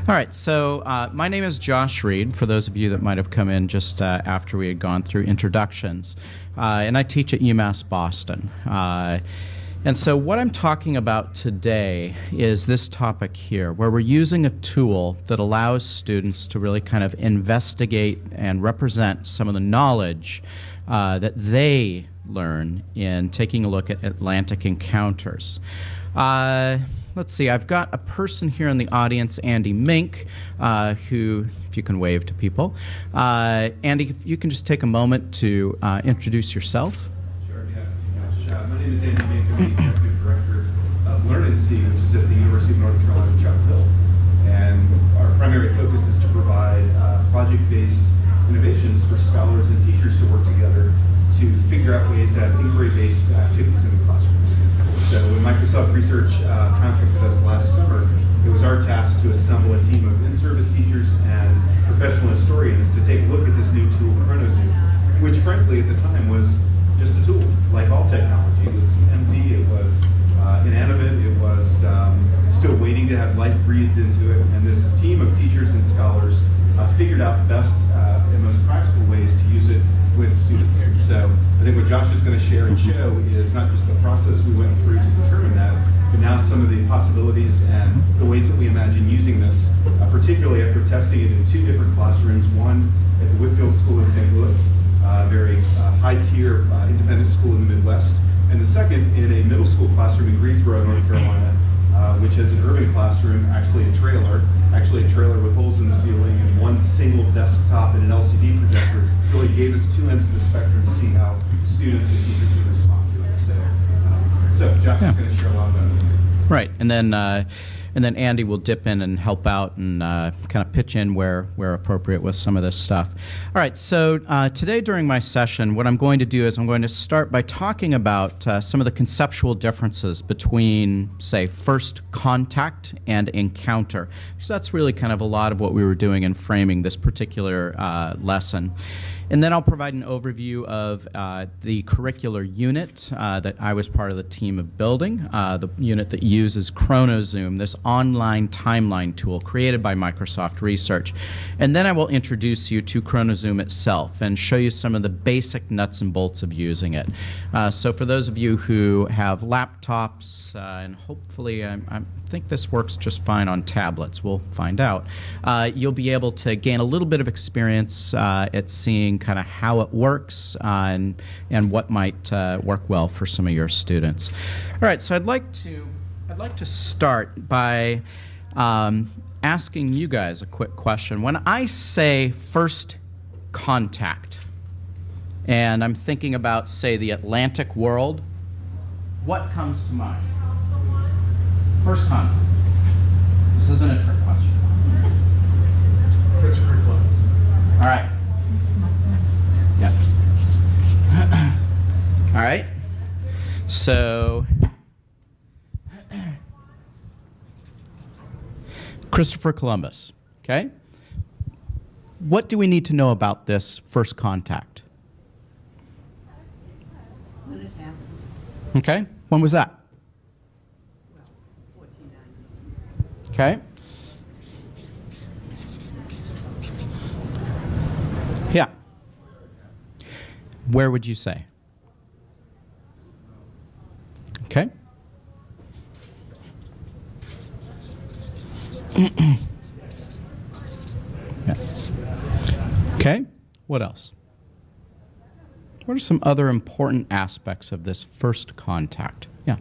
All right, so my name is Josh Reid, for those of you that might have come in just after we had gone through introductions. And I teach at UMass Boston. And so what I'm talking about today is this topic here, where we're using a tool that allows students to really kind of investigate and represent some of the knowledge that they learn in taking a look at Atlantic encounters. Let's see, I've got a person here in the audience, Andy Mink, who, if you can wave to people. Andy, if you can just take a moment to introduce yourself. Sure, yeah. My name is Andy Mink. I'm the Executive Director of Learn&See, which is at the University of North Carolina, Chapel Hill. And our primary focus is to provide project-based innovations for scholars and teachers to work together to figure out ways to have inquiry-based activities in the classrooms. So when Microsoft Research contracted us last summer, it was our task to assemble a team of in-service teachers and professional historians to take a look at this new tool, Chronozoom, which frankly at the time was just a tool, like all technology. It was empty, it was inanimate, it was still waiting to have life breathed into it, and this team of teachers and scholars figured out the best and most practical ways to use it with students. And so I think what Josh is going to share and show is not just the process we went through to determine that, but now some of the possibilities and the ways that we imagine using this, particularly after testing it in two different classrooms, one at the Whitfield School in St. Louis, a very high-tier independent school in the Midwest, and the second in a middle school classroom in Greensboro, North Carolina, which has an urban classroom, actually a trailer with holes in the ceiling and one single desktop and an LCD projector. Really gave us two ends of the spectrum to see how students and teachers would respond to it. So Josh is going to share a lot about it. Right, and then Andy will dip in and help out and kind of pitch in where appropriate with some of this stuff. All right, so today during my session, what I'm going to do is I'm going to start by talking about some of the conceptual differences between, say, first contact and encounter, because that's really kind of a lot of what we were doing in framing this particular lesson. And then I'll provide an overview of the curricular unit that I was part of the team of building, the unit that uses Chronozoom, this online timeline tool created by Microsoft Research. And then I will introduce you to Chronozoom itself and show you some of the basic nuts and bolts of using it. So for those of you who have laptops, and hopefully I think this works just fine on tablets, we'll find out, you'll be able to gain a little bit of experience at seeing kind of how it works and what might work well for some of your students. All right, so I'd like to start by asking you guys a quick question. When I say first contact, and I'm thinking about, say, the Atlantic world, what comes to mind? First contact. This isn't a trick question. Christopher Columbus. All right. Yep. All right. So, Christopher Columbus, okay? What do we need to know about this first contact? When it happened. Okay. When was that? Well, 1490. Okay. Yeah. Where would you say? Okay. Yeah. Okay. What else? What are some other important aspects of this first contact? Yeah.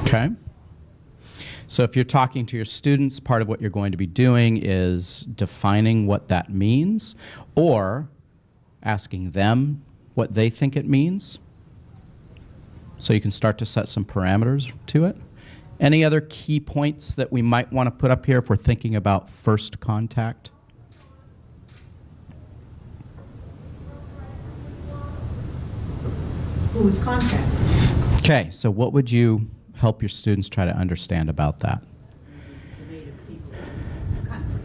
Okay. So if you're talking to your students, part of what you're going to be doing is defining what that means or asking them what they think it means so you can start to set some parameters to it. Any other key points that we might want to put up here if we're thinking about first contact? Who was contacted? Okay, so what would you help your students try to understand about that? The native people of the country.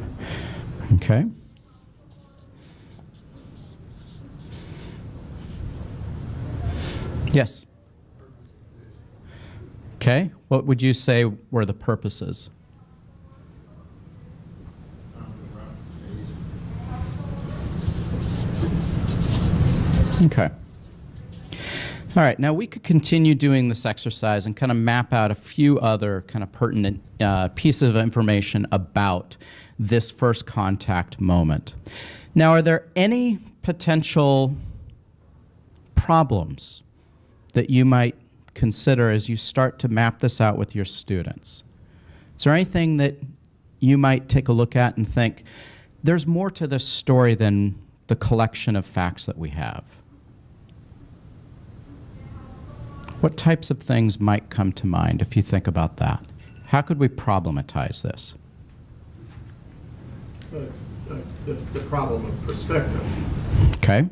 Okay. Yes. Okay. What would you say were the purposes? Okay. All right, now we could continue doing this exercise and kind of map out a few other kind of pertinent pieces of information about this first contact moment. Now, are there any potential problems that you might consider as you start to map this out with your students? Is there anything that you might take a look at and think, there's more to this story than the collection of facts that we have? What types of things might come to mind if you think about that? How could we problematize this? The problem of perspective. Okay.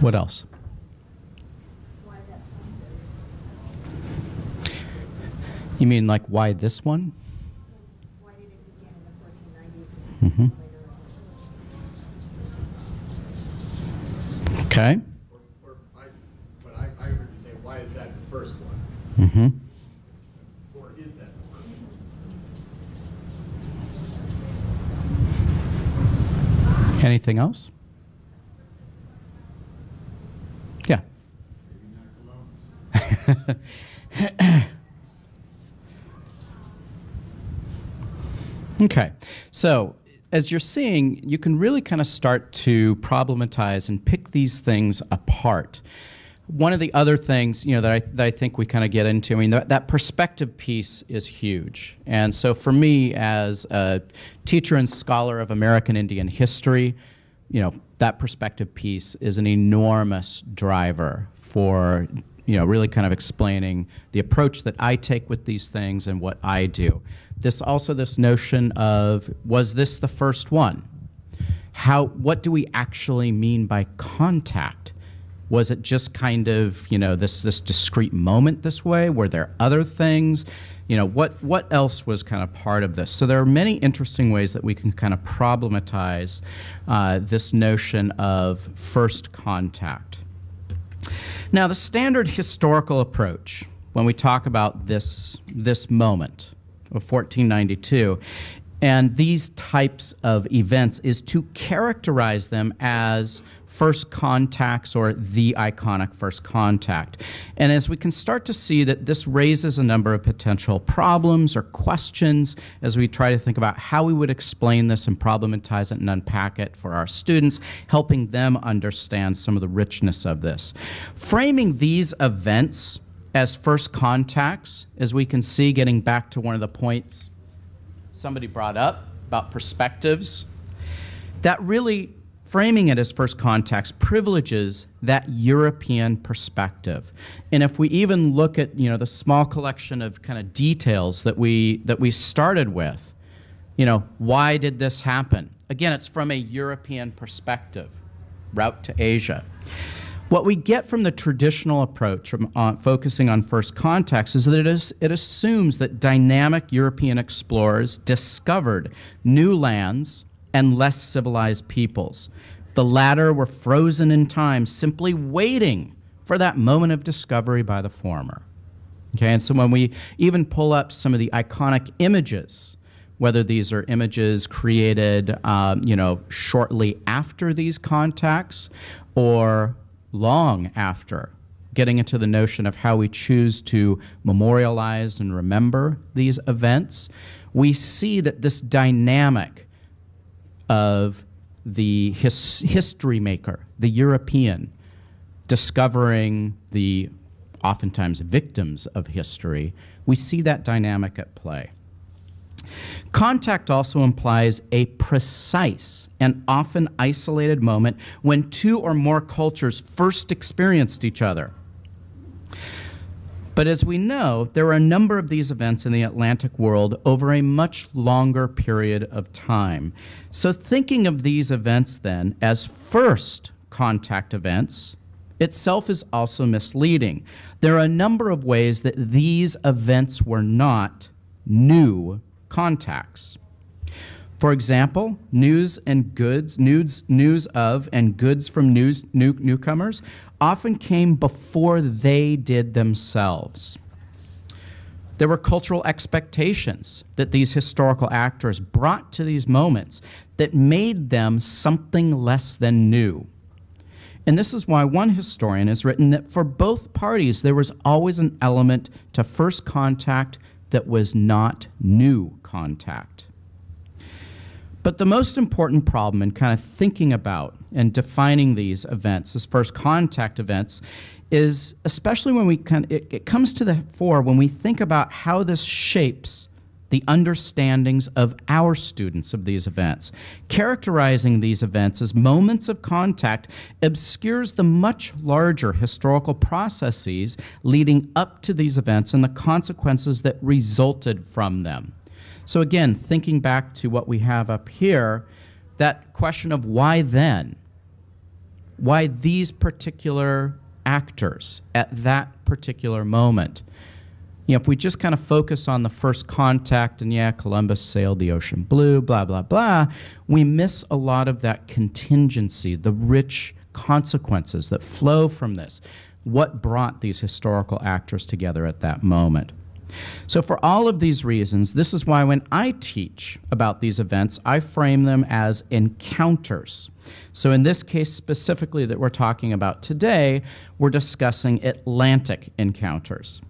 What else? You mean like why this one? Why did it begin in the 1490s? Mm-hmm. Okay. But I heard you say, why is that the first one? Mm-hmm. Or is that the first one? Anything else? Yeah. Okay. So as you're seeing, you can really kind of start to problematize and pick these things apart. One of the other things, that I think we kind of get into, I mean, that perspective piece is huge. And so for me, as a teacher and scholar of American Indian history, that perspective piece is an enormous driver for, really kind of explaining the approach that I take with these things and what I do. This notion of, was this the first one? What do we actually mean by contact? Was it just kind of, this discrete moment this way? Were there other things? What else was kind of part of this? So there are many interesting ways that we can kind of problematize this notion of first contact. Now, the standard historical approach, when we talk about this moment of 1492, and these types of events, is to characterize them as first contacts or the iconic first contact. And as we can start to see that this raises a number of potential problems or questions as we try to think about how we would explain this and problematize it and unpack it for our students, helping them understand some of the richness of this. Framing these events as first contacts, as we can see, getting back to one of the points somebody brought up about perspectives, that really framing it as first contacts privileges that European perspective. And if we even look at the small collection of kind of details that we started with, why did this happen? Again, it's from a European perspective, route to Asia. What we get from the traditional approach from focusing on first contacts is that it assumes that dynamic European explorers discovered new lands and less civilized peoples. The latter were frozen in time, simply waiting for that moment of discovery by the former. Okay, and so when we even pull up some of the iconic images, whether these are images created, shortly after these contacts or long after, getting into the notion of how we choose to memorialize and remember these events, we see that this dynamic of the history maker, the European, discovering the oftentimes victims of history, we see that dynamic at play. Contact also implies a precise and often isolated moment when two or more cultures first experienced each other. But as we know, there are a number of these events in the Atlantic world over a much longer period of time. So thinking of these events then as first contact events itself is also misleading. There are a number of ways that these events were not new contacts. For example, news of and goods from newcomers often came before they did themselves. There were cultural expectations that these historical actors brought to these moments that made them something less than new. And this is why one historian has written that for both parties there was always an element to first contact that was not new contact. But the most important problem in kind of thinking about and defining these events as first contact events is, especially when it comes to the fore when we think about how this shapes the understandings of our students of these events. Characterizing these events as moments of contact obscures the much larger historical processes leading up to these events and the consequences that resulted from them. So again, thinking back to what we have up here, that question of why then? Why these particular actors at that particular moment? You know, if we just kind of focus on the first contact and yeah, Columbus sailed the ocean blue, blah, blah, blah, we miss a lot of that contingency, the rich consequences that flow from this. What brought these historical actors together at that moment? So for all of these reasons, this is why when I teach about these events, I frame them as encounters. So in this case specifically that we're talking about today, we're discussing Atlantic encounters.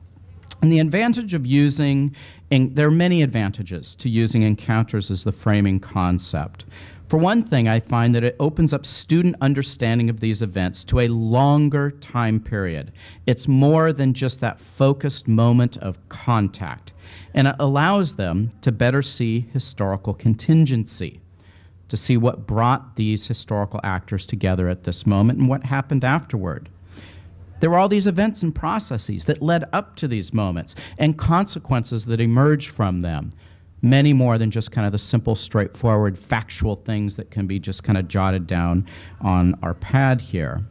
And the advantage of there are many advantages to using encounters as the framing concept. For one thing, I find that it opens up student understanding of these events to a longer time period. It's more than just that focused moment of contact, and it allows them to better see historical contingency, to see what brought these historical actors together at this moment and what happened afterward. There were all these events and processes that led up to these moments and consequences that emerged from them. Many more than just kind of the simple, straightforward, factual things that can be just kind of jotted down on our pad here.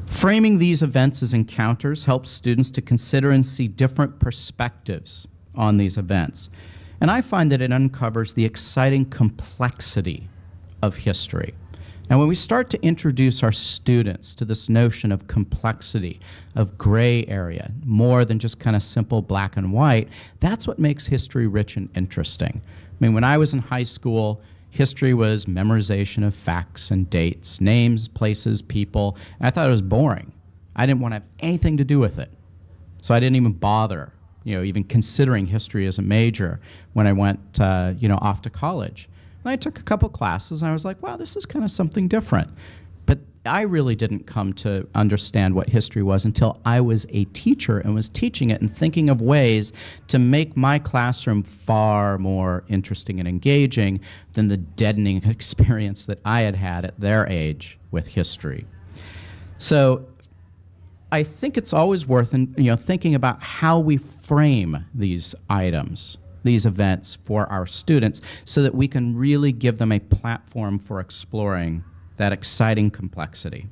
Framing these events as encounters helps students to consider and see different perspectives on these events. And I find that it uncovers the exciting complexity of history. And when we start to introduce our students to this notion of complexity, of gray area, more than just kind of simple black and white, that's what makes history rich and interesting. I mean, when I was in high school, history was memorization of facts and dates, names, places, people, and I thought it was boring. I didn't want to have anything to do with it. So I didn't even bother, even considering history as a major when I went, off to college. And I took a couple classes, and I was like, wow, this is kind of something different. But I really didn't come to understand what history was until I was a teacher and was teaching it and thinking of ways to make my classroom far more interesting and engaging than the deadening experience that I had had at their age with history. So I think it's always worth thinking about how we frame these items, these events for our students, so that we can really give them a platform for exploring that exciting complexity.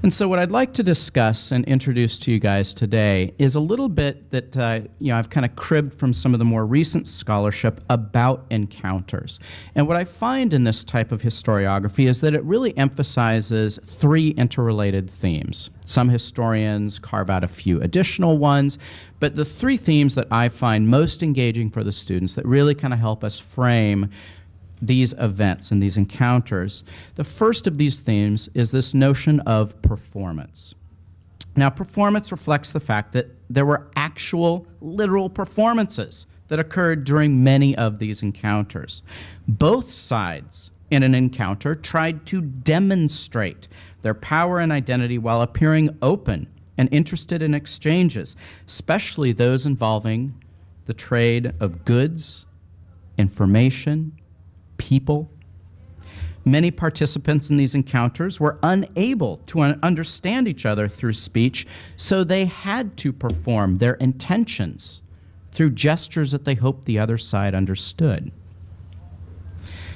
And so what I'd like to discuss and introduce to you guys today is a little bit that I've kind of cribbed from some of the more recent scholarship about encounters. And what I find in this type of historiography is that it really emphasizes three interrelated themes. Some historians carve out a few additional ones, but the three themes that I find most engaging for the students that really kind of help us frame these events and these encounters. The first of these themes is this notion of performance. Now, performance reflects the fact that there were actual, literal performances that occurred during many of these encounters. Both sides in an encounter tried to demonstrate their power and identity while appearing open and interested in exchanges, especially those involving the trade of goods, information, people. Many participants in these encounters were unable to understand each other through speech, so they had to perform their intentions through gestures that they hoped the other side understood.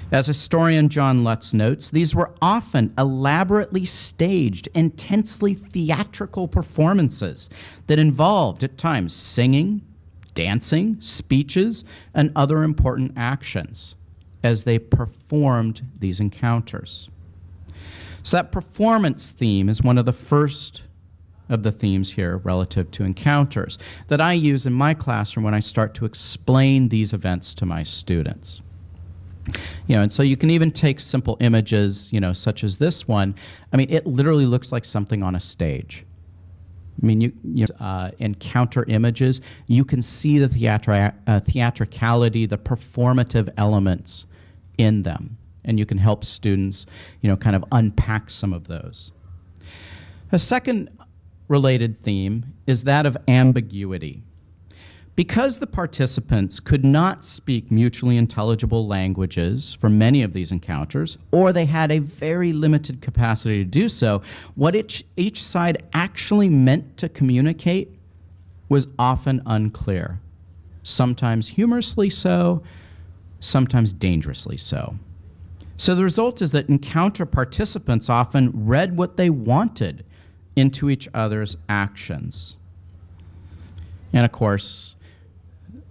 As historian John Lutz notes, these were often elaborately staged, intensely theatrical performances that involved, at times, singing, dancing, speeches, and other important actions as they performed these encounters. So that performance theme is one of the first of the themes here relative to encounters that I use in my classroom when I start to explain these events to my students. And so you can even take simple images, such as this one. I mean, it literally looks like something on a stage. I mean, you encounter images, you can see the theatricality, the performative elements in them, and you can help students, kind of unpack some of those. A second related theme is that of ambiguity. Because the participants could not speak mutually intelligible languages for many of these encounters, or they had a very limited capacity to do so, what each side actually meant to communicate was often unclear, sometimes humorously so, sometimes dangerously so. So the result is that encounter participants often read what they wanted into each other's actions. And of course,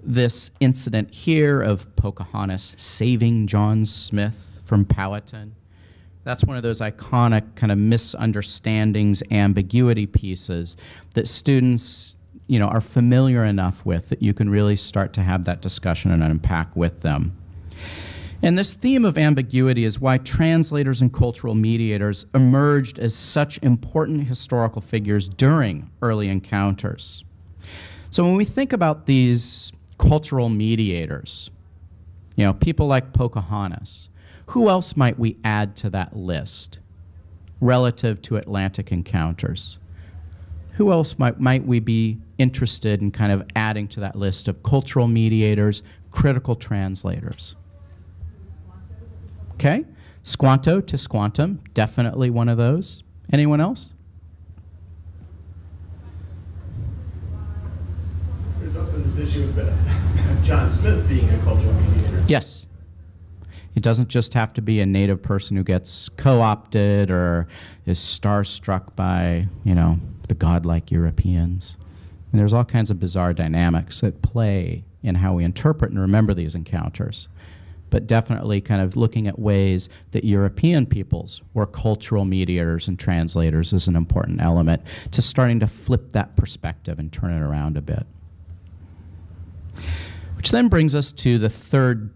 this incident here of Pocahontas saving John Smith from Powhatan, that's one of those iconic kind of misunderstandings, ambiguity pieces that students, are familiar enough with that you can really start to have that discussion and unpack with them. And this theme of ambiguity is why translators and cultural mediators emerged as such important historical figures during early encounters. So when we think about these cultural mediators, people like Pocahontas, who else might we add to that list relative to Atlantic encounters? Who else might we be interested in kind of adding to that list of cultural mediators, critical translators? Okay, Squanto to Squantum, definitely one of those. Anyone else? There's also this issue of John Smith being a cultural mediator. Yes. It doesn't just have to be a native person who gets co-opted or is starstruck by, the godlike Europeans. And there's all kinds of bizarre dynamics at play in how we interpret and remember these encounters. But definitely kind of looking at ways that European peoples were cultural mediators and translators is an important element to starting to flip that perspective and turn it around a bit. Which then brings us to the third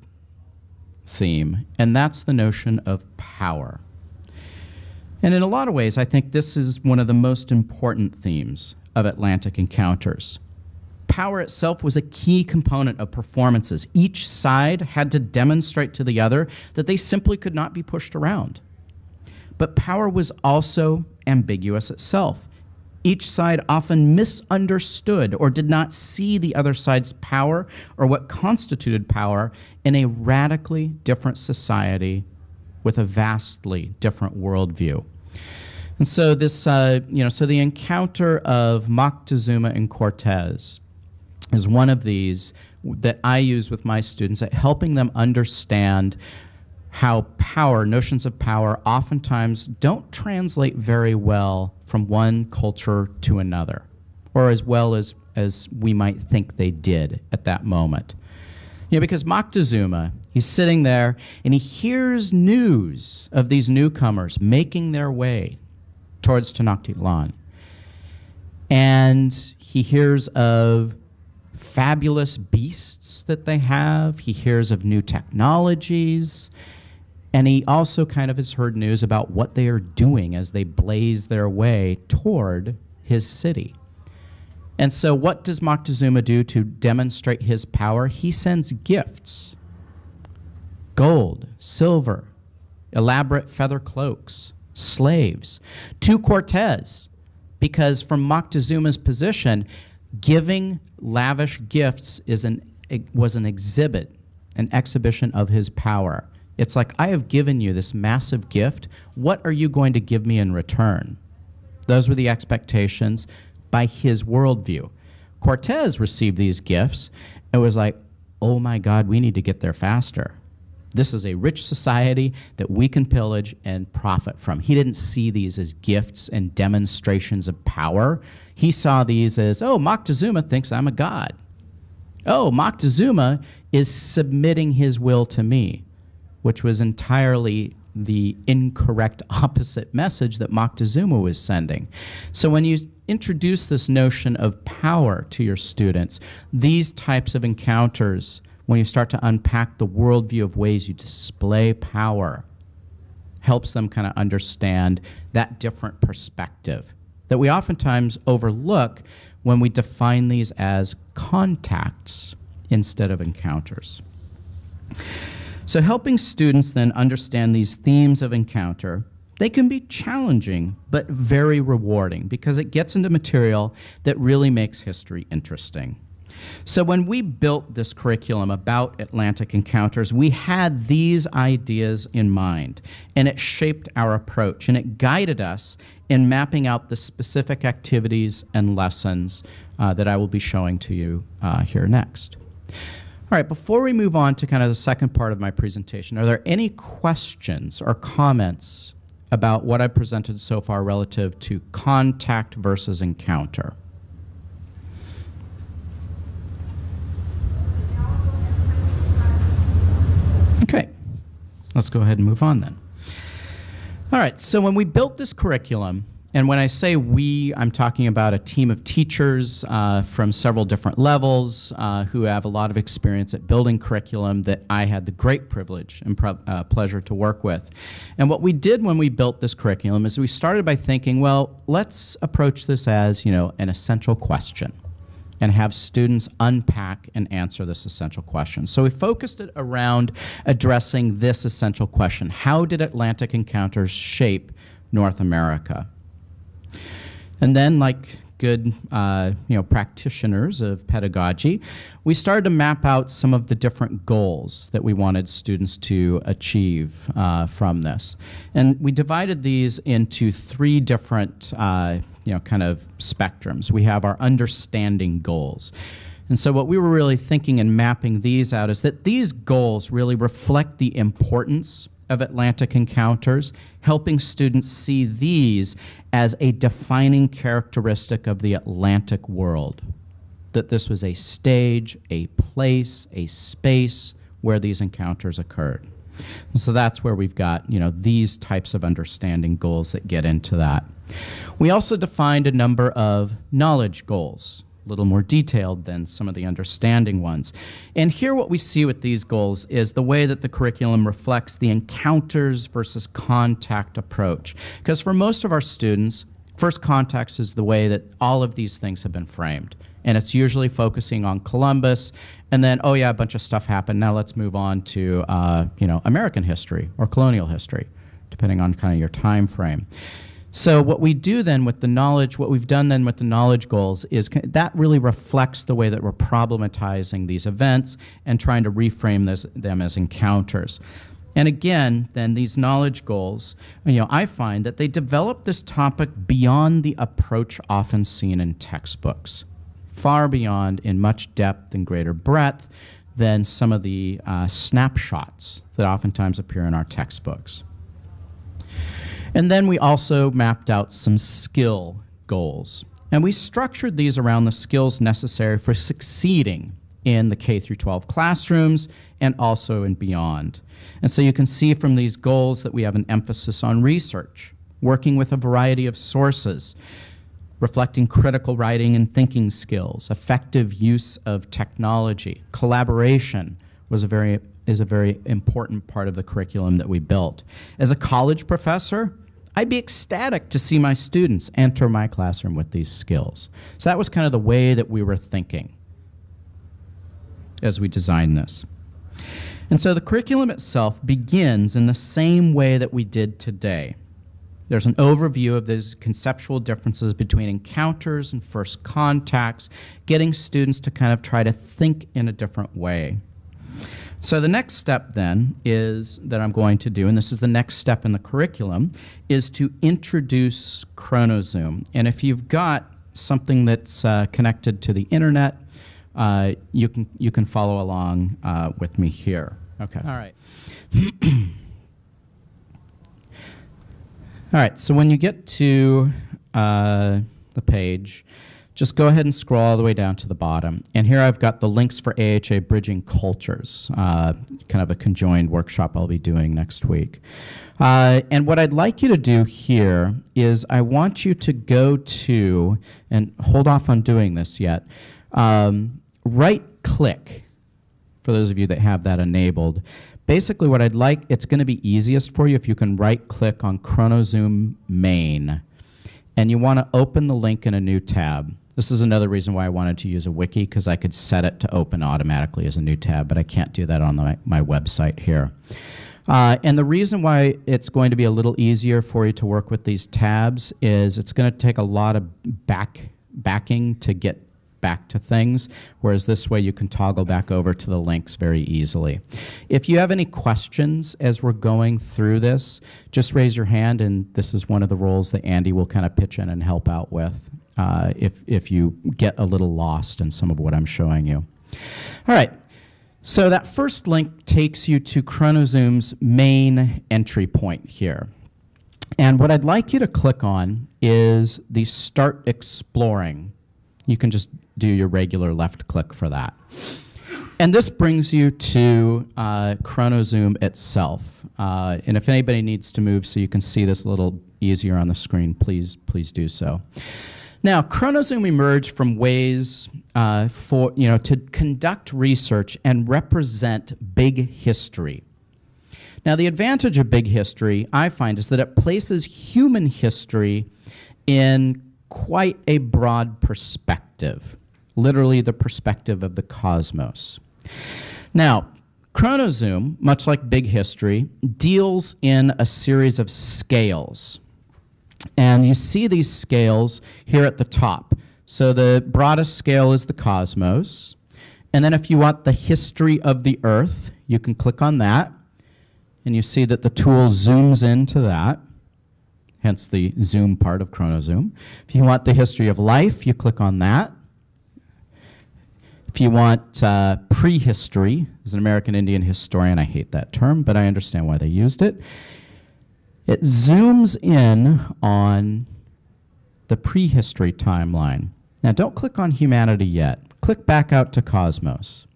theme, and that's the notion of power. And in a lot of ways, I think this is one of the most important themes of Atlantic encounters. Power itself was a key component of performances. Each side had to demonstrate to the other that they simply could not be pushed around. But power was also ambiguous itself. Each side often misunderstood or did not see the other side's power or what constituted power in a radically different society with a vastly different worldview. And so this, so the encounter of Moctezuma and Cortez is one of these that I use with my students at helping them understand how power, notions of power, oftentimes don't translate very well from one culture to another, or as well as we might think they did at that moment. Because Moctezuma, he's sitting there and he hears news of these newcomers making their way towards Tenochtitlan. And he hears of fabulous beasts that they have. He hears of new technologies. And he also kind of has heard news about what they are doing as they blaze their way toward his city. And so what does Moctezuma do to demonstrate his power? He sends gifts: gold, silver, elaborate feather cloaks, slaves, to Cortez, because from Moctezuma's position, giving lavish gifts was an exhibit, an exhibition of his power. It's like, I have given you this massive gift. What are you going to give me in return? Those were the expectations by his worldview. Cortez received these gifts and was like, oh my God, we need to get there faster. This is a rich society that we can pillage and profit from. He didn't see these as gifts and demonstrations of power. He saw these as, oh, Moctezuma thinks I'm a god. Oh, Moctezuma is submitting his will to me, which was entirely the incorrect opposite message that Moctezuma was sending. So when you introduce this notion of power to your students, these types of encounters, when you start to unpack the worldview of ways you display power, helps them kind of understand that different perspective that we oftentimes overlook when we define these as contacts instead of encounters. So helping students then understand these themes of encounter, they can be challenging but very rewarding because it gets into material that really makes history interesting. So when we built this curriculum about Atlantic encounters, we had these ideas in mind, and it shaped our approach, and it guided us in mapping out the specific activities and lessons that I will be showing to you here next. All right, before we move on to kind of the second part of my presentation, are there any questions or comments about what I presented so far relative to contact versus encounter? Okay, let's go ahead and move on then. All right, so when we built this curriculum, and when I say we, I'm talking about a team of teachers from several different levels who have a lot of experience at building curriculum that I had the great privilege and pleasure to work with. And what we did when we built this curriculum is we started by thinking, well, let's approach this as, you know, an essential question and have students unpack and answer this essential question. So we focused it around addressing this essential question. How did Atlantic encounters shape North America? And then, like good practitioners of pedagogy, we started to map out some of the different goals that we wanted students to achieve from this. And we divided these into three different kind of spectrums. We have our understanding goals. And so what we were really thinking in mapping these out is that these goals really reflect the importance of Atlantic encounters, helping students see these as a defining characteristic of the Atlantic world, that this was a stage, a place, a space where these encounters occurred. And so that's where we've got, these types of understanding goals that get into that. We also defined a number of knowledge goals, a little more detailed than some of the understanding ones. And here what we see with these goals is the way that the curriculum reflects the encounters versus contact approach. Because for most of our students, first contacts is the way that all of these things have been framed. And it's usually focusing on Columbus, and then, oh yeah, a bunch of stuff happened. Now let's move on to, American history or colonial history, depending on kind of your time frame. So what we do then with the knowledge, what we've done then with the knowledge goals is that really reflects the way that we're problematizing these events and trying to reframe them as encounters. And again, then these knowledge goals, I find that they develop this topic beyond the approach often seen in textbooks, far beyond in much depth and greater breadth than some of the snapshots that oftentimes appear in our textbooks. And then we also mapped out some skill goals. And we structured these around the skills necessary for succeeding in the K through 12 classrooms and also and beyond. And so you can see from these goals that we have an emphasis on research, working with a variety of sources, reflecting critical writing and thinking skills, effective use of technology, collaboration is a very important part of the curriculum that we built. As a college professor, I'd be ecstatic to see my students enter my classroom with these skills. So that was kind of the way that we were thinking as we designed this. And so the curriculum itself begins in the same way that we did today. There's an overview of those conceptual differences between encounters and first contacts, getting students to kind of try to think in a different way. So the next step then is that I'm going to do, and this is the next step in the curriculum, is to introduce Chronozoom. And if you've got something that's connected to the internet, you can follow along with me here. Okay. All right. All right. So when you get to the page, just go ahead and scroll all the way down to the bottom. And here I've got the links for AHA Bridging Cultures, kind of a conjoined workshop I'll be doing next week. And what I'd like you to do here is I want you to go to, and hold off on doing this yet, right-click, for those of you that have that enabled. Basically what I'd like, it's going to be easiest for you if you can right-click on Chronozoom main. And you want to open the link in a new tab. This is another reason why I wanted to use a wiki, because I could set it to open automatically as a new tab, but I can't do that on my website here. And the reason why it's going to be a little easier for you to work with these tabs is it's going to take a lot of backing to get back to things, whereas this way you can toggle back over to the links very easily. If you have any questions as we're going through this, just raise your hand, and this is one of the roles that Andy will kind of pitch in and help out with if you get a little lost in some of what I'm showing you. All right, so that first link takes you to Chronozoom's main entry point here. And what I'd like you to click on is the Start Exploring. You can just do your regular left click for that. And this brings you to Chronozoom itself. And if anybody needs to move so you can see this a little easier on the screen, please do so. Now, Chronozoom emerged from ways to conduct research and represent big history. Now, the advantage of big history, I find, is that it places human history in quite a broad perspective, literally the perspective of the cosmos. Now, Chronozoom, much like big history, deals in a series of scales. And you see these scales here at the top. So the broadest scale is the cosmos. And then if you want the history of the Earth, you can click on that. And you see that the tool zooms into that, hence the zoom part of Chronozoom. If you want the history of life, you click on that. If you want prehistory, as an American Indian historian, I hate that term, but I understand why they used it. It zooms in on the prehistory timeline. Now, don't click on humanity yet. Click back out to cosmos.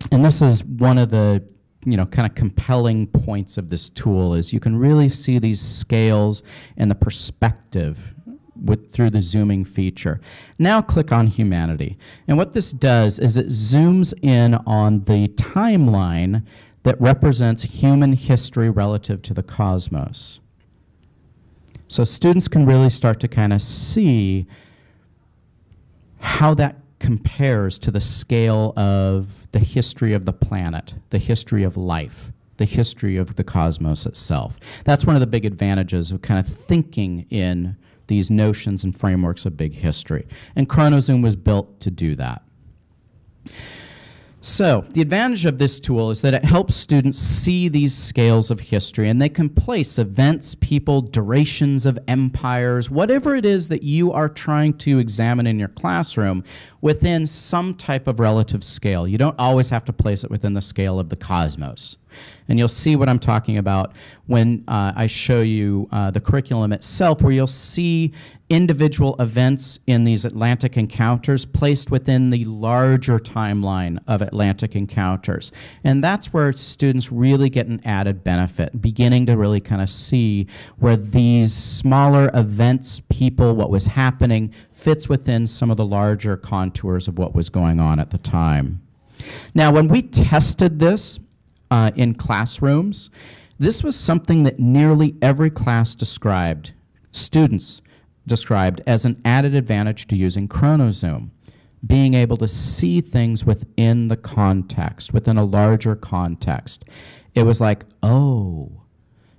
And this is one of the kind of compelling points of this tool, is you can really see these scales and the perspective through the zooming feature. Now click on humanity. And what this does is it zooms in on the timeline that represents human history relative to the cosmos. So students can really start to kind of see how that compares to the scale of the history of the planet, the history of life, the history of the cosmos itself. That's one of the big advantages of kind of thinking in these notions and frameworks of big history. And Chronozoom was built to do that. So the advantage of this tool is that it helps students see these scales of history, and they can place events, people, durations of empires, whatever it is that you are trying to examine in your classroom within some type of relative scale. You don't always have to place it within the scale of the cosmos. And you'll see what I'm talking about when I show you the curriculum itself, where you'll see individual events in these Atlantic encounters placed within the larger timeline of Atlantic encounters. And that's where students really get an added benefit, beginning to really kind of see where these smaller events, people, what was happening, fits within some of the larger contours of what was going on at the time. Now, when we tested this in classrooms, this was something that nearly every class described, students described as an added advantage to using Chronozoom, being able to see things within the context, within a larger context. It was like, oh,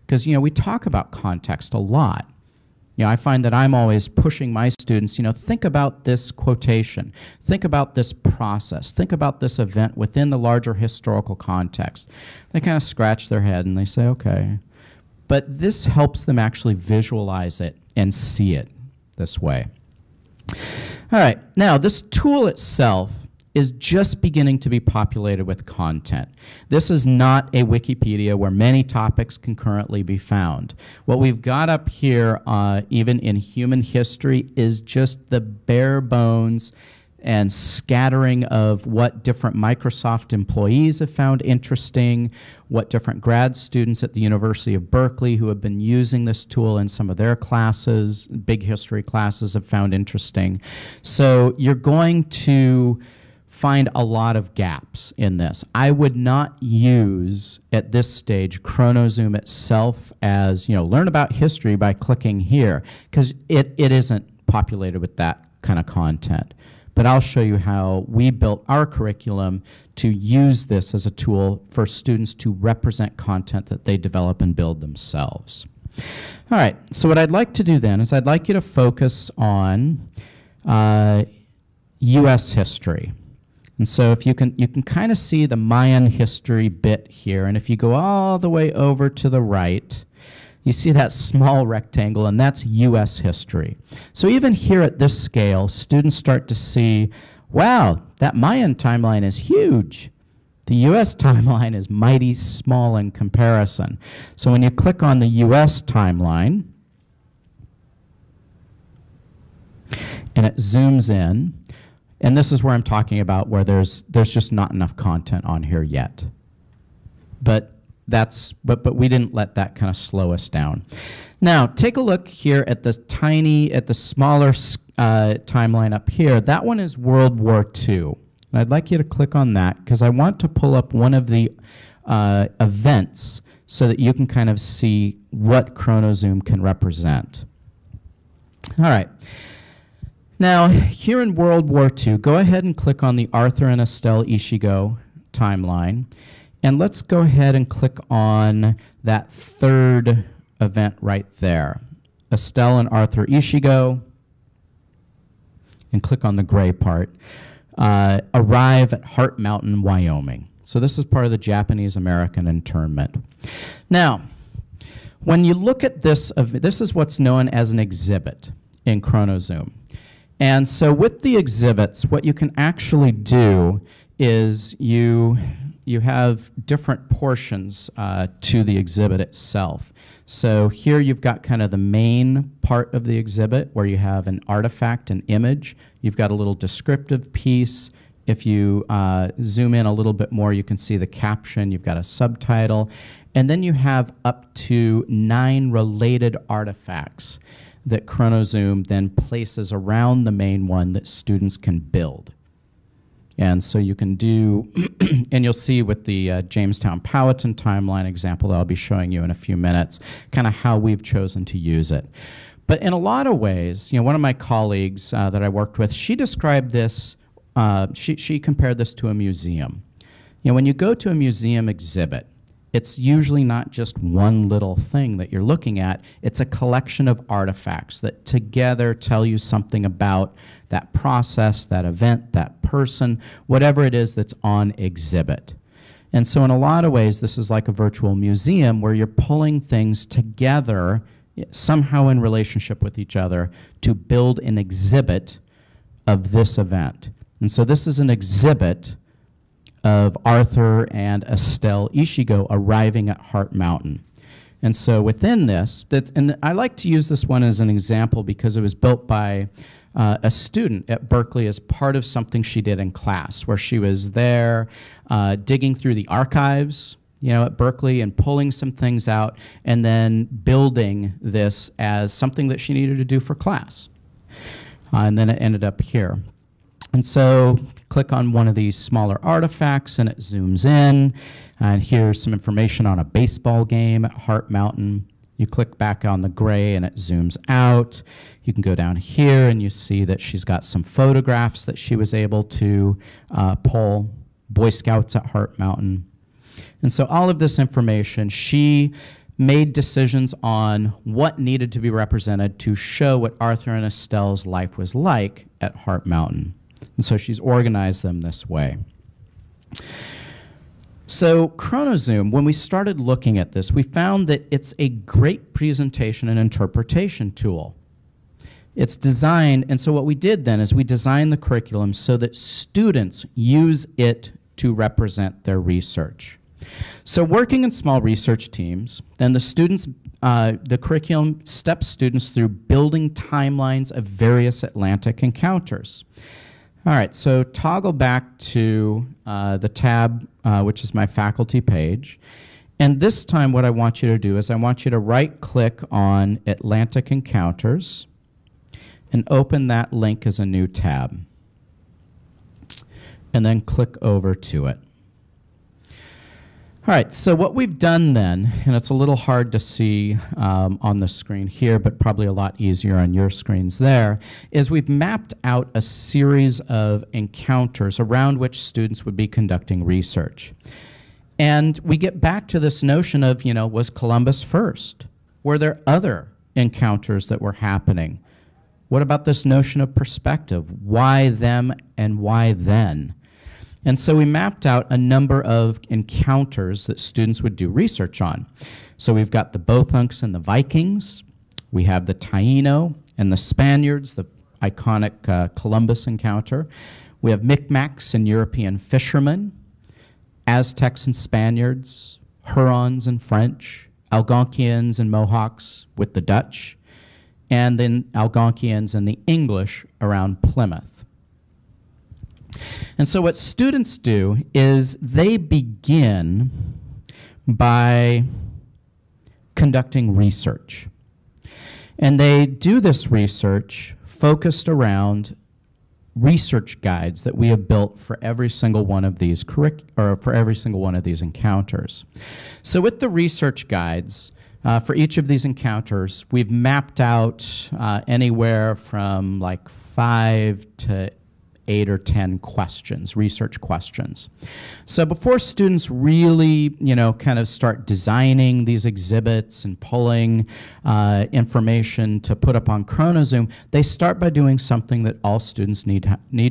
because we talk about context a lot. I find that I'm always pushing my students, think about this quotation, think about this process, think about this event within the larger historical context. They kind of scratch their head and they say, okay. But this helps them actually visualize it and see it this way. All right, now this tool itself is just beginning to be populated with content. This is not a Wikipedia where many topics can currently be found. What we've got up here, even in human history, is just the bare bones and scattering of what different Microsoft employees have found interesting, what different grad students at the University of Berkeley who have been using this tool in some of their classes, big history classes, have found interesting. So you're going to find a lot of gaps in this. I would not use, at this stage, Chronozoom itself as, learn about history by clicking here, because it isn't populated with that kind of content. But I'll show you how we built our curriculum to use this as a tool for students to represent content that they develop and build themselves. All right, so what I'd like to do then is I'd like you to focus on U.S. history. And so if you can kind of see the Mayan history bit here, and if you go all the way over to the right, you see that small rectangle, and that's U.S. history. So even here at this scale, students start to see, wow, that Mayan timeline is huge. The U.S. timeline is mighty small in comparison. So when you click on the U.S. timeline, and it zooms in, and this is where I'm talking about where there's just not enough content on here yet. But we didn't let that kind of slow us down. Now, take a look here at the smaller timeline up here. That one is World War II. And I'd like you to click on that because I want to pull up one of the events so that you can kind of see what Chronozoom can represent. All right. Now, here in World War II, go ahead and click on the Arthur and Estelle Ishigo timeline. And let's go ahead and click on that third event right there. Estelle and Arthur Ishigo, and click on the gray part, arrive at Heart Mountain, Wyoming. So this is part of the Japanese-American internment. Now, when you look at this, this is what's known as an exhibit in Chronozoom. And so with the exhibits, what you can actually do is you have different portions to the exhibit itself. So here you've got kind of the main part of the exhibit where you have an artifact, an image. You've got a little descriptive piece. If you zoom in a little bit more, you can see the caption. You've got a subtitle. And then you have up to 9 related artifacts that Chronozoom then places around the main one that students can build. And so you can do, and you'll see with the Jamestown Powhatan timeline example that I'll be showing you in a few minutes, kind of how we've chosen to use it. But in a lot of ways, one of my colleagues that I worked with, she described this, she compared this to a museum. When you go to a museum exhibit, it's usually not just one little thing that you're looking at. It's a collection of artifacts that together tell you something about that process, that event, that person, whatever it is that's on exhibit. And so in a lot of ways, this is like a virtual museum where you're pulling things together somehow in relationship with each other to build an exhibit of this event. And so this is an exhibit of Arthur and Estelle Ishigo arriving at Heart Mountain. And so within this, and I like to use this one as an example because it was built by a student at Berkeley as part of something she did in class, where she was there digging through the archives, at Berkeley and pulling some things out and then building this as something that she needed to do for class. And then it ended up here. And so click on one of these smaller artifacts and it zooms in. And here's some information on a baseball game at Heart Mountain. You click back on the gray and it zooms out. You can go down here and you see that she's got some photographs that she was able to pull, Boy Scouts at Heart Mountain. And so all of this information, she made decisions on what needed to be represented to show what Arthur and Estelle's life was like at Heart Mountain. And so she's organized them this way. So Chronozoom, when we started looking at this, we found that it's a great presentation and interpretation tool. It's designed, and so what we did then is we designed the curriculum so that students use it to represent their research. So working in small research teams, then the curriculum steps students through building timelines of various Atlantic encounters. All right, so toggle back to the tab, which is my faculty page. And this time what I want you to do is I want you to right-click on Atlantic Encounters and open that link as a new tab. And then click over to it. All right, so what we've done then, and it's a little hard to see on the screen here, but probably a lot easier on your screens there, is we've mapped out a series of encounters around which students would be conducting research. And we get back to this notion of, was Columbus first? Were there other encounters that were happening? What about this notion of perspective? Why them and why then? And so we mapped out a number of encounters that students would do research on. So we've got the Bothunks and the Vikings. We have the Taino and the Spaniards, the iconic Columbus encounter. We have Micmacs and European fishermen, Aztecs and Spaniards, Hurons and French, Algonquians and Mohawks with the Dutch, and then Algonquians and the English around Plymouth. And so what students do is they begin by conducting research. And they do this research focused around research guides that we have built for every single one of these encounters. So with the research guides, for each of these encounters, we've mapped out anywhere from like 5 to 8 or 10 questions, research questions. So before students really, kind of start designing these exhibits and pulling information to put up on Chronozoom, they start by doing something that all students need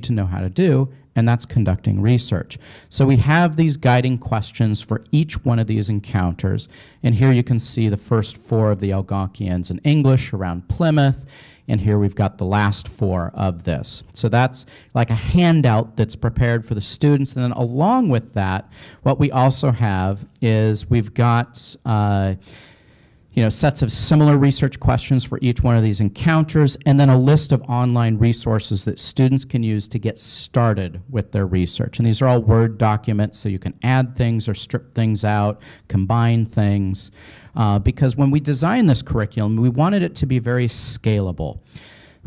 to know how to do, and that's conducting research. So we have these guiding questions for each one of these encounters, and here you can see the first 4 of the Algonquians and English around Plymouth, and here we've got the last 4 of this. So that's like a handout that's prepared for the students. And then along with that, what we also have is we've got sets of similar research questions for each one of these encounters, and then a list of online resources that students can use to get started with their research. And these are all Word documents, so you can add things or strip things out, combine things. Because when we designed this curriculum, we wanted it to be very scalable.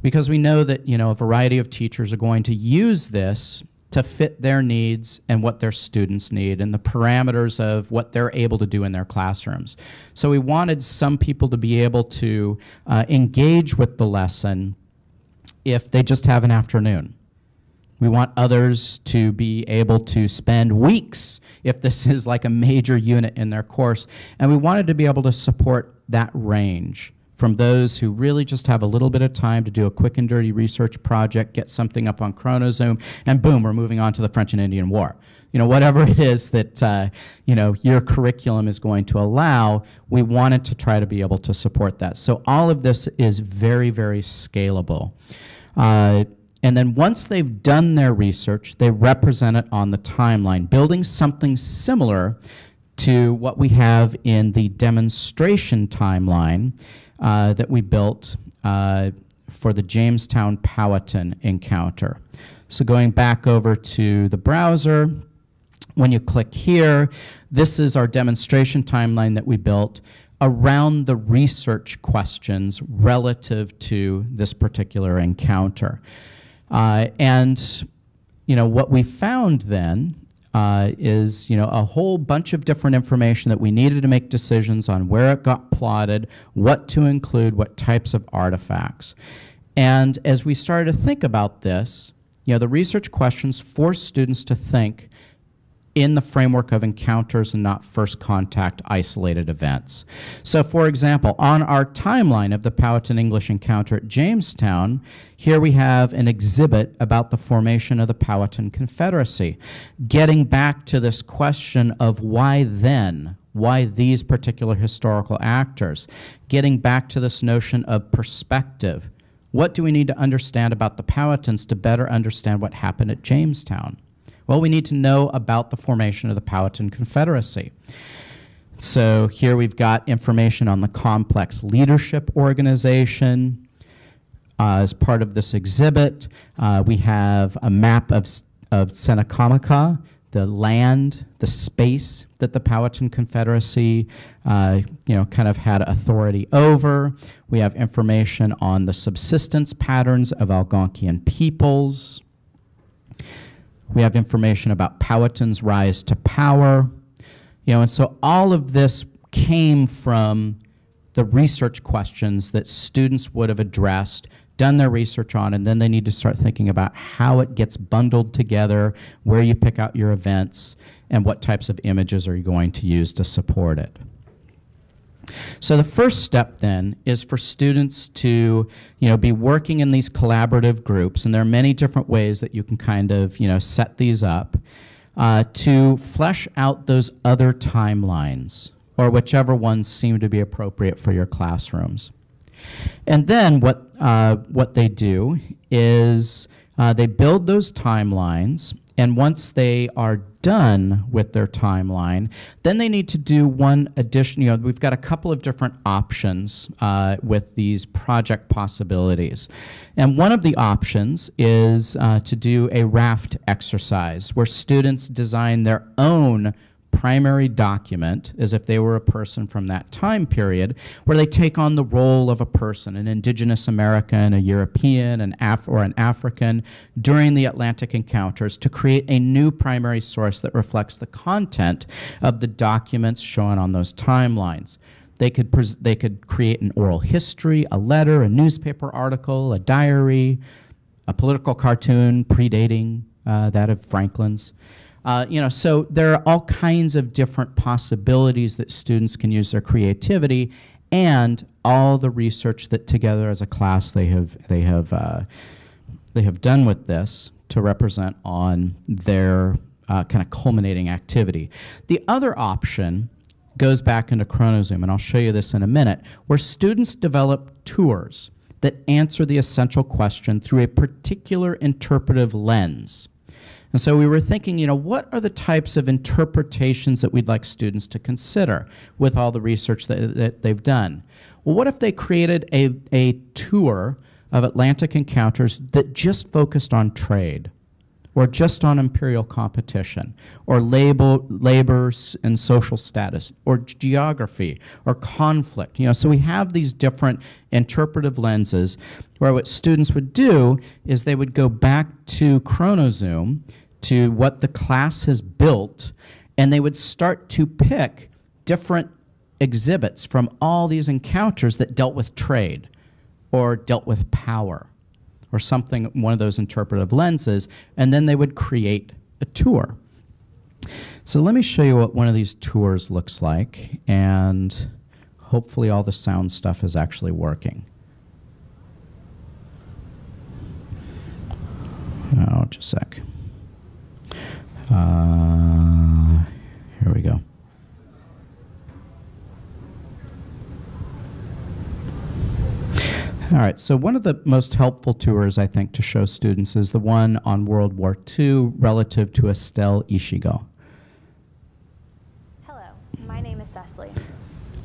Because we know that a variety of teachers are going to use this to fit their needs and what their students need and the parameters of what they're able to do in their classrooms. So we wanted some people to be able to engage with the lesson if they just have an afternoon. We want others to be able to spend weeks if this is like a major unit in their course. And we wanted to be able to support that range from those who really just have a little bit of time to do a quick and dirty research project, get something up on Chronozoom, and boom, we're moving on to the French and Indian War. Whatever it is that your curriculum is going to allow, we wanted to try to be able to support that. So all of this is very, very scalable. And then once they've done their research, they represent it on the timeline, building something similar to what we have in the demonstration timeline that we built for the Jamestown Powhatan encounter. So going back over to the browser, when you click here, this is our demonstration timeline that we built around the research questions relative to this particular encounter. And what we found then is a whole bunch of different information that we needed to make decisions on where it got plotted, what to include, what types of artifacts. And as we started to think about this, the research questions forced students to think in the framework of encounters and not first contact isolated events. So for example, on our timeline of the Powhatan English encounter at Jamestown, here we have an exhibit about the formation of the Powhatan Confederacy, getting back to this question of why then? Why these particular historical actors? Getting back to this notion of perspective. What do we need to understand about the Powhatans to better understand what happened at Jamestown? Well, we need to know about the formation of the Powhatan Confederacy. So here we've got information on the complex leadership organization. As part of this exhibit, we have a map of Senecamica, the land, the space that the Powhatan Confederacy kind of had authority over. We have information on the subsistence patterns of Algonquian peoples. We have information about Powhatan's rise to power. And so all of this came from the research questions that students would have addressed, done their research on, and then they need to start thinking about how it gets bundled together, where you pick out your events, and what types of images are you going to use to support it. So the first step then is for students to be working in these collaborative groups, and there are many different ways that you can kind of set these up to flesh out those other timelines, or whichever ones seem to be appropriate for your classrooms. And then what they do is they build those timelines, and once they are done with their timeline, then they need to do one addition. We've got a couple of different options with these project possibilities. And one of the options is to do a raft exercise where students design their own primary document as if they were a person from that time period, where they take on the role of a person, an indigenous American, a European, or an African, during the Atlantic encounters to create a new primary source that reflects the content of the documents shown on those timelines. They could create an oral history, a letter, a newspaper article, a diary, a political cartoon predating that of Franklin's. So there are all kinds of different possibilities that students can use their creativity, and all the research that together as a class they have done with this to represent on their kind of culminating activity. The other option goes back into Chronozoom, and I'll show you this in a minute, where students develop tours that answer the essential question through a particular interpretive lens. And so we were thinking, what are the types of interpretations that we'd like students to consider with all the research that they've done? Well, what if they created a tour of Atlantic encounters that just focused on trade, or just on imperial competition, or labor and social status, or geography, or conflict? So we have these different interpretive lenses where what students would do is they would go back to Chronozoom, to what the class has built, and they would start to pick different exhibits from all these encounters that dealt with trade, or dealt with power, or something, one of those interpretive lenses, and then they would create a tour. So let me show you what one of these tours looks like, and hopefully all the sound stuff is actually working. Oh, just a sec. Here we go. All right, so one of the most helpful tours, I think, to show students is the one on World War II relative to Estelle Ishigo. Hello, my name is Cecily.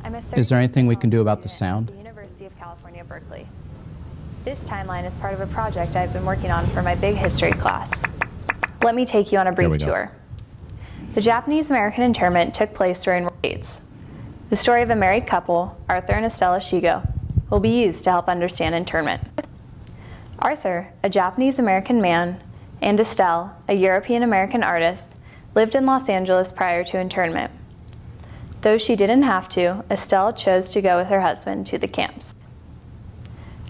I'm a third Is there anything we can do about the student sound? at the University of California, Berkeley. This timeline is part of a project I've been working on for my big history class. Let me take you on a brief tour. The Japanese-American internment took place during Reid's. The story of a married couple, Arthur and Estelle Ishigo, will be used to help understand internment. Arthur, a Japanese-American man, and Estelle, a European-American artist, lived in Los Angeles prior to internment. Though she didn't have to, Estelle chose to go with her husband to the camps.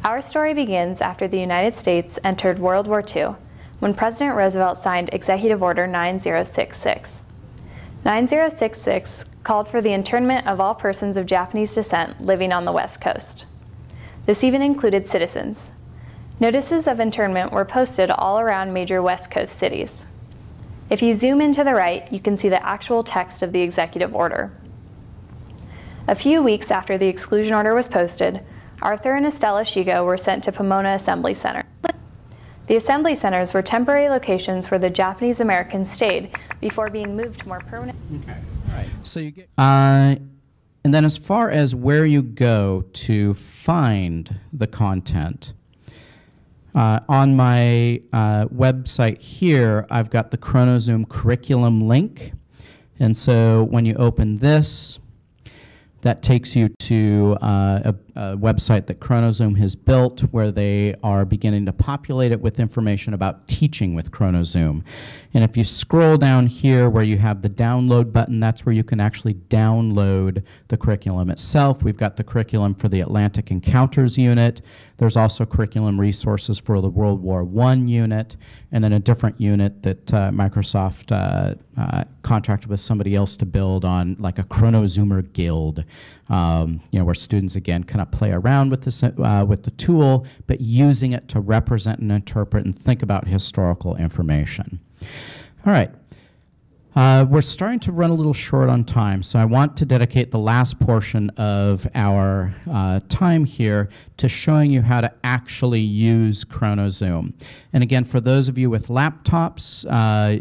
Our story begins after the United States entered World War II, when President Roosevelt signed Executive Order 9066. 9066 called for the internment of all persons of Japanese descent living on the West Coast. This even included citizens. Notices of internment were posted all around major West Coast cities. If you zoom in to the right, you can see the actual text of the executive order. A few weeks after the exclusion order was posted, Arthur and Estella Shigo were sent to Pomona Assembly Center. The assembly centers were temporary locations where the Japanese Americans stayed before being moved to more permanent. Okay. All right. So you get. And then as far as where you go to find the content, on my website here, I've got the Chronozoom curriculum link. And so when you open this, that takes you to a website that Chronozoom has built where they are beginning to populate it with information about teaching with Chronozoom. And if you scroll down here where you have the download button, that's where you can actually download the curriculum itself. We've got the curriculum for the Atlantic Encounters unit. There's also curriculum resources for the World War I unit, and then a different unit that Microsoft contracted with somebody else to build on, like a Chronozoomer guild, where students again kind of play around with this with the tool, but using it to represent and interpret and think about historical information. All right. We're starting to run a little short on time, so I want to dedicate the last portion of our time here to showing you how to actually use Chronozoom. And again, for those of you with laptops,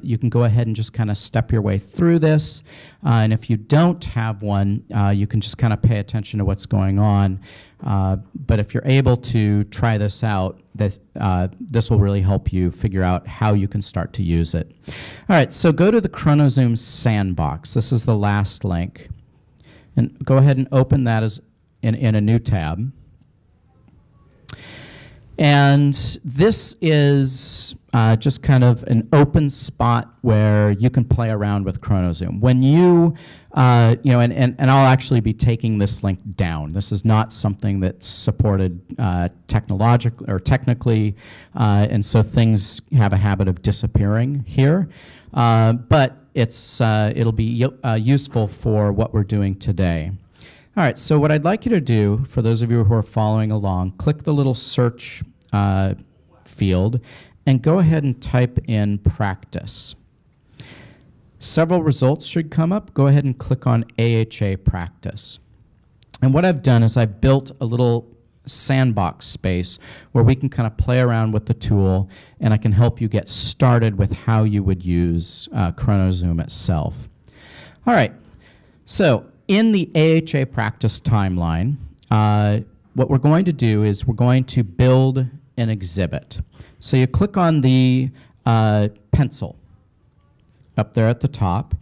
you can go ahead and just kind of step your way through this. And if you don't have one, you can just kind of pay attention to what's going on. But if you're able to try this out, this will really help you figure out how you can start to use it. All right, so go to the Chronozoom sandbox. This is the last link. And go ahead and open that as in a new tab. And this is just kind of an open spot where you can play around with Chronozoom. When you, and I'll actually be taking this link down. This is not something that's supported technically, and so things have a habit of disappearing here. But it'll be useful for what we're doing today. All right, so what I'd like you to do, for those of you who are following along, click the little search field and go ahead and type in practice. Several results should come up. Go ahead and click on AHA practice. And what I've done is I've built a little sandbox space where we can kind of play around with the tool, and I can help you get started with how you would use Chronozoom itself. All right, so in the AHA practice timeline, what we're going to do is we're going to build an exhibit. So you click on the pencil up there at the top,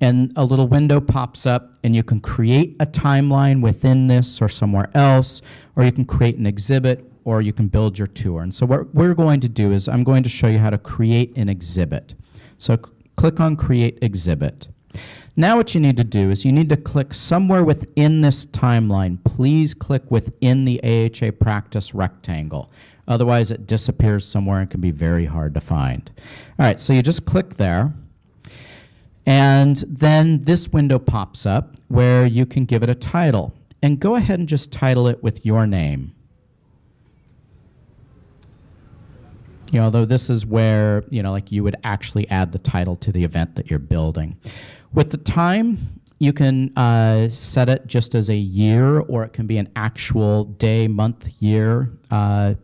and a little window pops up, and you can create a timeline within this or somewhere else, or you can create an exhibit, or you can build your tour. And so what we're going to do is I'm going to show you how to create an exhibit. So click on Create Exhibit. Now what you need to do is you need to click somewhere within this timeline. Please click within the AHA practice rectangle. Otherwise it disappears somewhere and can be very hard to find. All right, so you just click there. And then this window pops up where you can give it a title. And go ahead and just title it with your name. Although this is where, like you would actually add the title to the event that you're building. With the time, you can set it just as a year, or it can be an actual day, month, year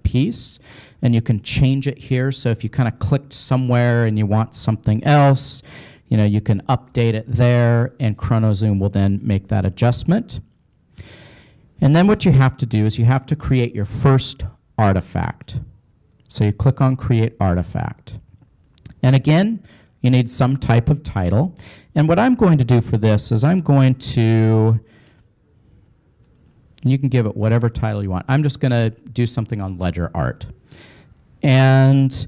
piece. And you can change it here. So if you kind of clicked somewhere and you want something else, you can update it there, and Chronozoom will then make that adjustment. And then what you have to do is you have to create your first artifact. So you click on Create Artifact. And again, you need some type of title. And what I'm going to do for this is I'm going to, you can give it whatever title you want. I'm just going to do something on ledger art. And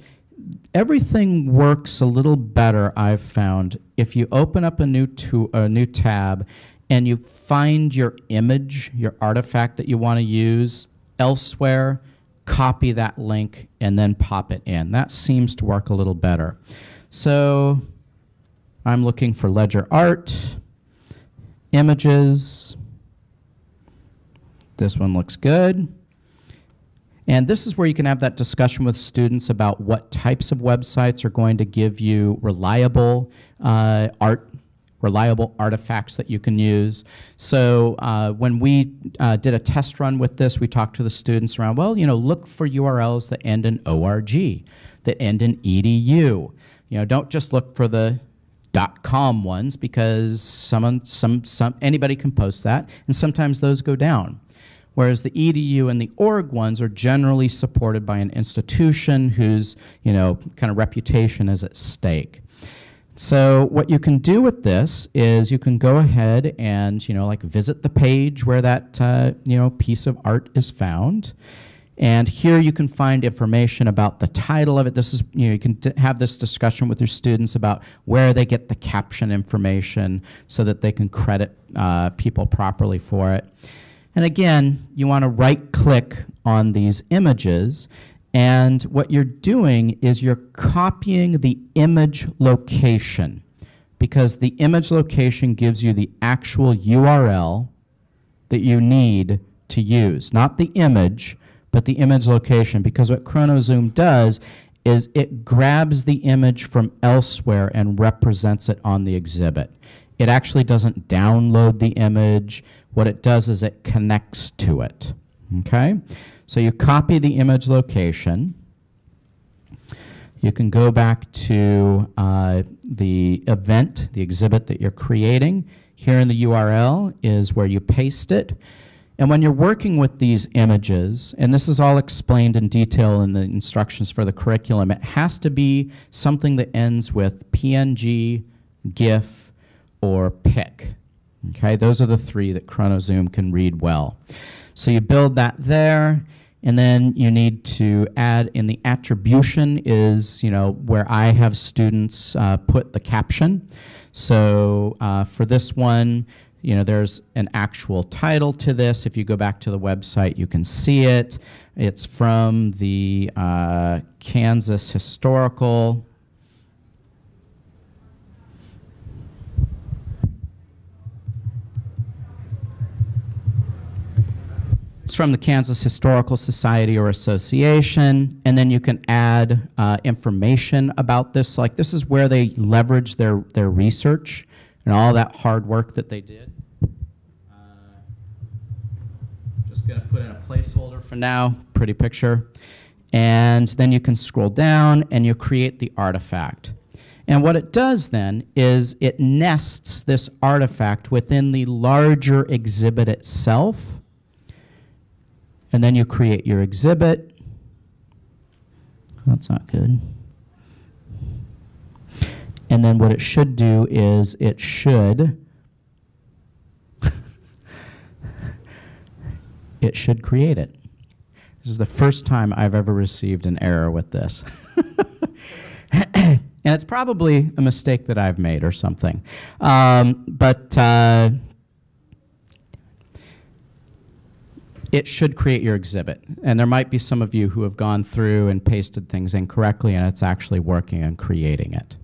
everything works a little better, I've found, if you open up a new tab and you find your image, your artifact that you want to use elsewhere, copy that link, and then pop it in. That seems to work a little better. So I'm looking for ledger art, images. This one looks good. And this is where you can have that discussion with students about what types of websites are going to give you reliable art, reliable artifacts that you can use. So when we did a test run with this, we talked to the students around, well, look for URLs that end in .org, that end in .edu. Don't just look for the .com ones, because anybody can post that, and sometimes those go down. Whereas the .edu and the .org ones are generally supported by an institution whose kind of reputation is at stake. So what you can do with this is you can go ahead and like visit the page where that piece of art is found. And here you can find information about the title of it. This is, you can have this discussion with your students about where they get the caption information so that they can credit people properly for it. And again, you want to right-click on these images, and what you're doing is you're copying the image location, because the image location gives you the actual URL that you need to use, not the image, but the image location, because what Chronozoom does is it grabs the image from elsewhere and represents it on the exhibit. It actually doesn't download the image. What it does is it connects to it. Okay? So you copy the image location. You can go back to the event, the exhibit that you're creating. Here in the URL is where you paste it. And when you're working with these images, and this is all explained in detail in the instructions for the curriculum, it has to be something that ends with PNG, GIF, or PIC. Okay, those are the three that Chronozoom can read well. So you build that there, and then you need to add in the attribution is where I have students put the caption. So for this one, there's an actual title to this. If you go back to the website, you can see it. It's from the Kansas Historical. It's from the Kansas Historical Society or Association, and then you can add information about this. Like, this is where they leverage their research and all that hard work that they did. Just going to put in a placeholder for now, pretty picture. And then you can scroll down and you create the artifact. And what it does then is it nests this artifact within the larger exhibit itself. And then you create your exhibit. That's not good. And then what it should do is it should create it. This is the first time I've ever received an error with this. And it's probably a mistake that I've made or something. It should create your exhibit. And there might be some of you who have gone through and pasted things incorrectly, and it's actually working and creating it.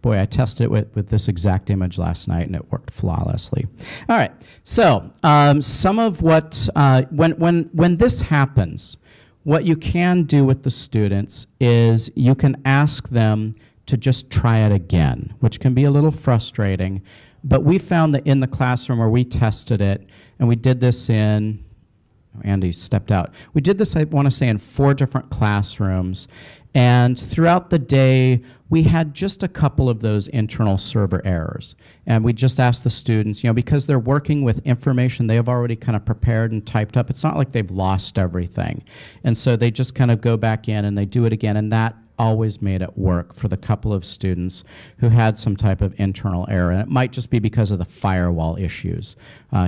Boy, I tested it with this exact image last night, and it worked flawlessly. All right, so some of what, when this happens, what you can do with the students is you can ask them to just try it again, which can be a little frustrating. But we found that in the classroom where we tested it, and we did this in, Andy stepped out. We did this, I want to say, in 4 different classrooms. And throughout the day, we had just a couple of those internal server errors. And we just asked the students, because they're working with information they have already kind of prepared and typed up, it's not like they've lost everything. And so they just kind of go back in and they do it again, and that always made it work for the couple of students who had some type of internal error. And it might just be because of the firewall issues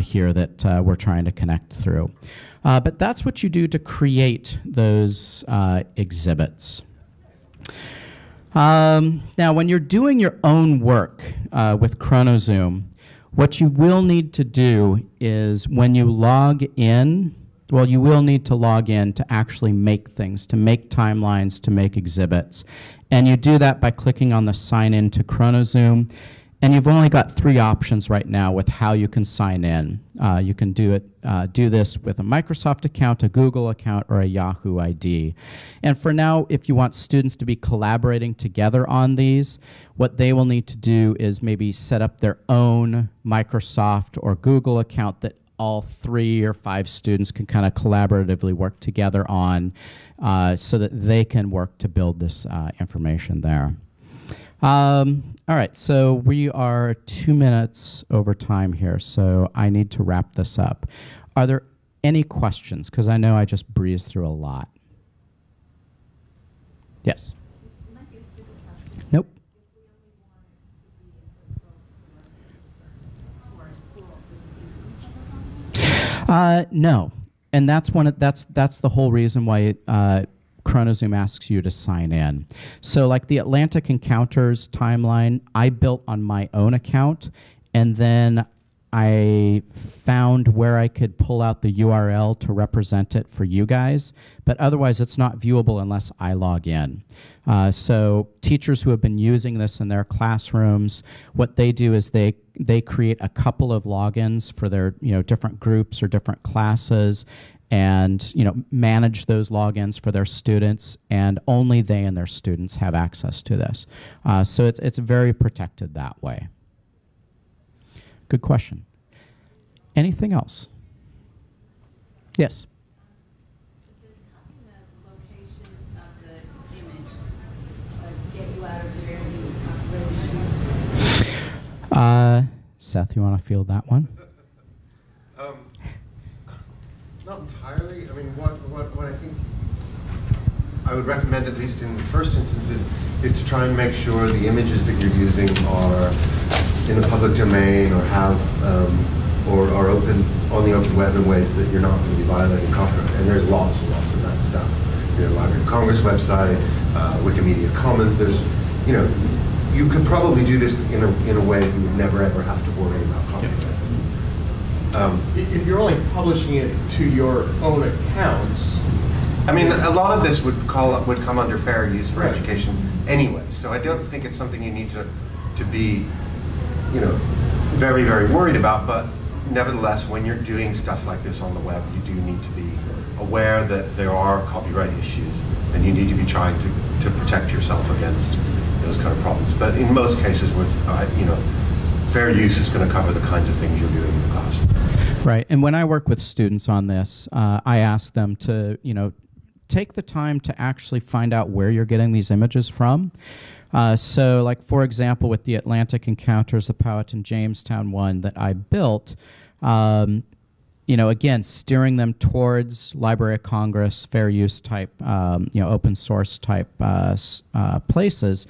here that we're trying to connect through. But that's what you do to create those exhibits. Now, when you're doing your own work with Chronozoom, what you will need to do is when you log in, well, you will need to log in to actually make things, to make timelines, to make exhibits. And you do that by clicking on the Sign In to Chronozoom. And you've only got 3 options right now with how you can sign in. You can do this with a Microsoft account, a Google account, or a Yahoo ID. And for now, if you want students to be collaborating together on these, what they will need to do is maybe set up their own Microsoft or Google account that all 3 or 5 students can kind of collaboratively work together on, so that they can work to build this information there. All right, so we are 2 minutes over time here, so I need to wrap this up. Are there any questions? Because I know I just breezed through a lot. Yes? It might be a stupid question. Nope. If we only want it to be accessible to our school, No, and that's the whole reason why Chronozoom asks you to sign in. So like the Atlantic Encounters timeline, I built on my own account, and then I found where I could pull out the URL to represent it for you guys, but otherwise it's not viewable unless I log in. So teachers who have been using this in their classrooms, what they do is they create a couple of logins for their different groups or different classes, and manage those logins for their students, and only they and their students have access to this. So it's very protected that way. Good question. Anything else? Yes? Does having the location of the image get you out of these issues? Seth, you want to field that one? Not entirely. I mean, what I think I would recommend, at least in the first instance, is to try and make sure the images that you're using are in the public domain, or have or are open on the open web in ways that you're not going to be violating copyright. And there's lots and lots of that stuff. Library of Congress website, Wikimedia Commons. There's, you could probably do this in a way that you would never ever have to worry about copyright. If you're only publishing it to your own accounts, I mean, a lot of this would come under fair use for education anyway. So I don't think it's something you need to be, very, very worried about. But nevertheless, when you're doing stuff like this on the web, you do need to be aware that there are copyright issues, and you need to be trying to protect yourself against those kind of problems. But in most cases, with fair use is going to cover the kinds of things you're doing in the classroom. Right, and when I work with students on this, I ask them to, take the time to actually find out where you're getting these images from. So, like, for example, with the Atlantic Encounters, the Powhatan Jamestown one that I built, again, steering them towards Library of Congress, fair use type, open source type places.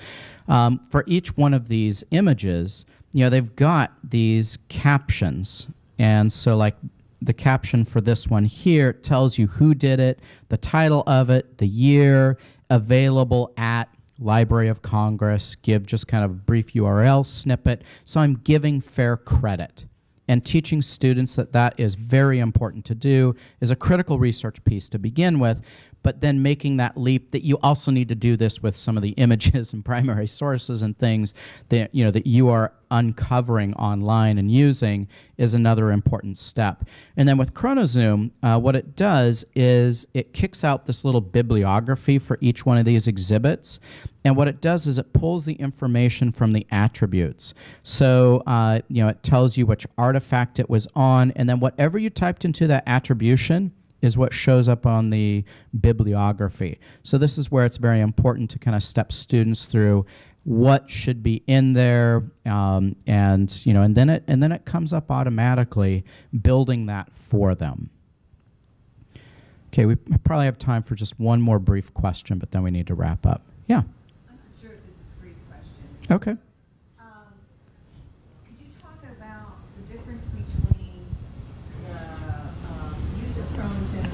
For each one of these images, they've got these captions. And so, like, the caption for this one here tells you who did it, the title of it, the year, available at Library of Congress, give just kind of a brief URL snippet. So I'm giving fair credit. And teaching students that is very important to do is a critical research piece to begin with, but then making that leap that you also need to do this with some of the images and primary sources and things that that you are uncovering online and using is another important step. And then with Chronozoom, what it does is it kicks out this little bibliography for each one of these exhibits. And what it does is it pulls the information from the attributes. So it tells you which artifact it was on, and then whatever you typed into that attribution is what shows up on the bibliography. So this is where it's very important to kind of step students through what should be in there, and then it comes up automatically, building that for them. Okay, we probably have time for just one more brief question, but then we need to wrap up. Yeah. I'm not sure if this is a brief question. Okay. Could you talk about the difference between the use of Chronozoom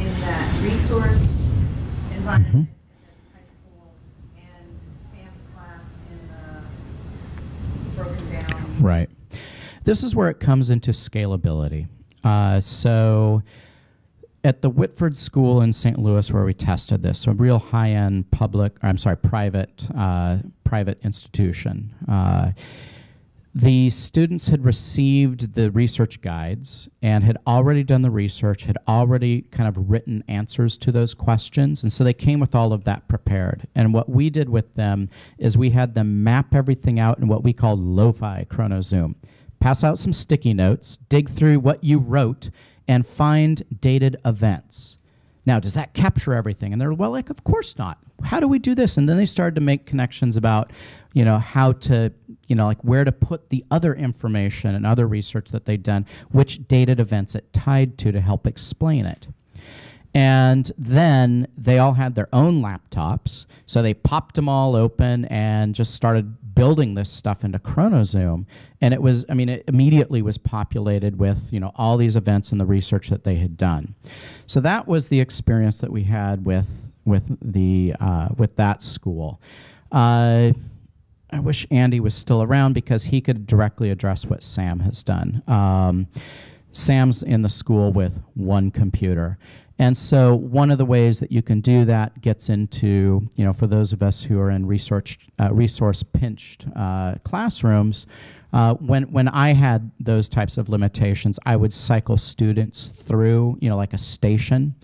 in that resource environment at high school and Sam's class in the broken down? Right. This is where it comes into scalability. So at the Whitford School in St. Louis, where we tested this, so a real high-end private institution. The students had received the research guides and had already done the research, had already kind of written answers to those questions, and so they came with all of that prepared. And what we did with them is we had them map everything out in what we call lo-fi Chronozoom. Pass out some sticky notes, dig through what you wrote, and find dated events. Now, does that capture everything? And they're, well, like, of course not. How do we do this? And then they started to make connections about, how to, like where to put the other information and other research that they'd done, which dated events it tied to help explain it. And then they all had their own laptops, so they popped them all open and just started building this stuff into Chronozoom. And it was, it immediately was populated with, all these events and the research that they had done. So that was the experience that we had with that school. I wish Andy was still around because he could directly address what Sam has done. Sam's in the school with one computer. And so one of the ways that you can do that gets into, for those of us who are in resource-pinched classrooms, when I had those types of limitations, I would cycle students through, like a station.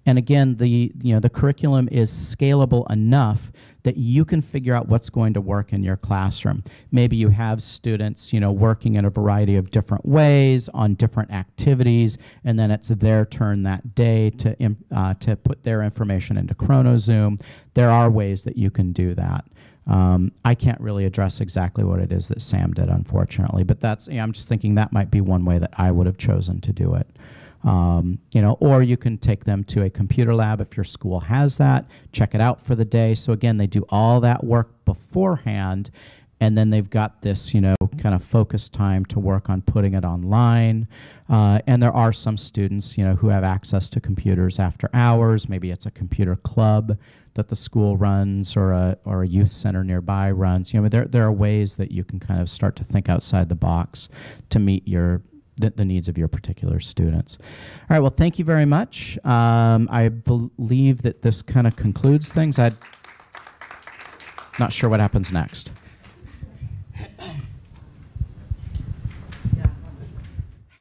And again, the curriculum is scalable enough that you can figure out what's going to work in your classroom. Maybe you have students, working in a variety of different ways on different activities, and then it's their turn that day to put their information into Chronozoom. There are ways that you can do that. I can't really address exactly what it is that Sam did, unfortunately, but I'm just thinking that might be one way that I would have chosen to do it. Or you can take them to a computer lab if your school has that, check it out for the day. So again, they do all that work beforehand, and then they've got this, kind of focused time to work on putting it online. And there are some students, who have access to computers after hours. Maybe it's a computer club that the school runs or a youth center nearby runs. There are ways that you can kind of start to think outside the box to meet the needs of your particular students. All right, well, thank you very much. I believe that this kind of concludes things. I'm not sure what happens next.